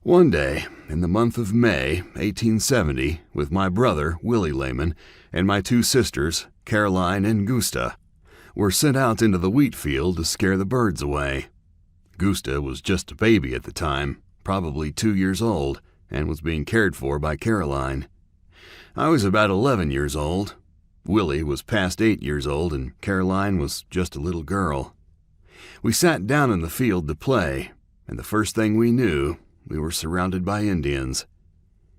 One day, in the month of May, 1870, with my brother, Willie Lehmann, and my two sisters, Caroline and Gusta, were sent out into the wheat field to scare the birds away. Gusta was just a baby at the time, probably 2 years old, and was being cared for by Caroline. I was about 11 years old. Willie was past 8 years old, and Caroline was just a little girl. We sat down in the field to play, and the first thing we knew, we were surrounded by Indians.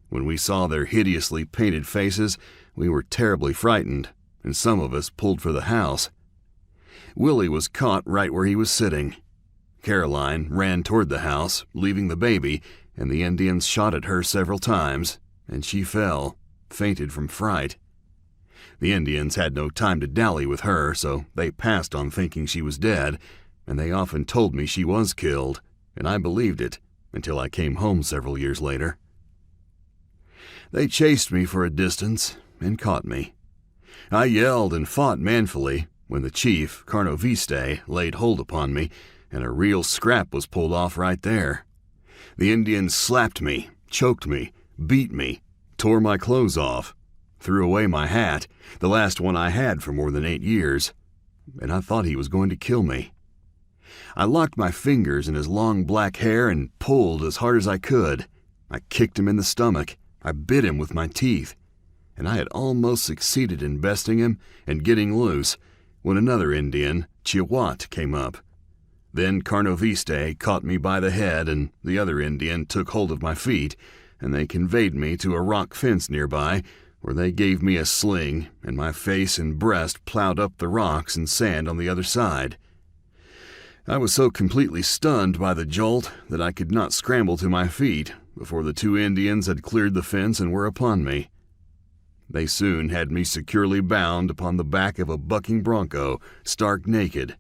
When we saw their hideously painted faces, we were terribly frightened, and some of us pulled for the house. Willie was caught right where he was sitting. Caroline ran toward the house, leaving the baby, and the Indians shot at her several times, and she fell, fainted from fright. The Indians had no time to dally with her, so they passed on thinking she was dead, and they often told me she was killed, and I believed it until I came home several years later. They chased me for a distance and caught me. I yelled and fought manfully when the chief, Carnoviste, laid hold upon me, and a real scrap was pulled off right there. The Indians slapped me, choked me, beat me, tore my clothes off, threw away my hat, the last one I had for more than 8 years, and I thought he was going to kill me. I locked my fingers in his long black hair and pulled as hard as I could. I kicked him in the stomach. I bit him with my teeth, and I had almost succeeded in besting him and getting loose when another Indian, Chihuahua, came up. Then Carnoviste caught me by the head, and the other Indian took hold of my feet, and they conveyed me to a rock fence nearby, where they gave me a sling, and my face and breast plowed up the rocks and sand on the other side. I was so completely stunned by the jolt that I could not scramble to my feet before the two Indians had cleared the fence and were upon me. They soon had me securely bound upon the back of a bucking bronco, stark naked.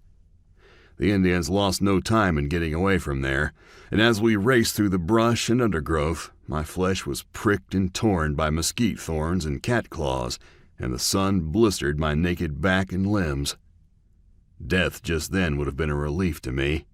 The Indians lost no time in getting away from there, and as we raced through the brush and undergrowth, my flesh was pricked and torn by mesquite thorns and cat claws, and the sun blistered my naked back and limbs. Death just then would have been a relief to me,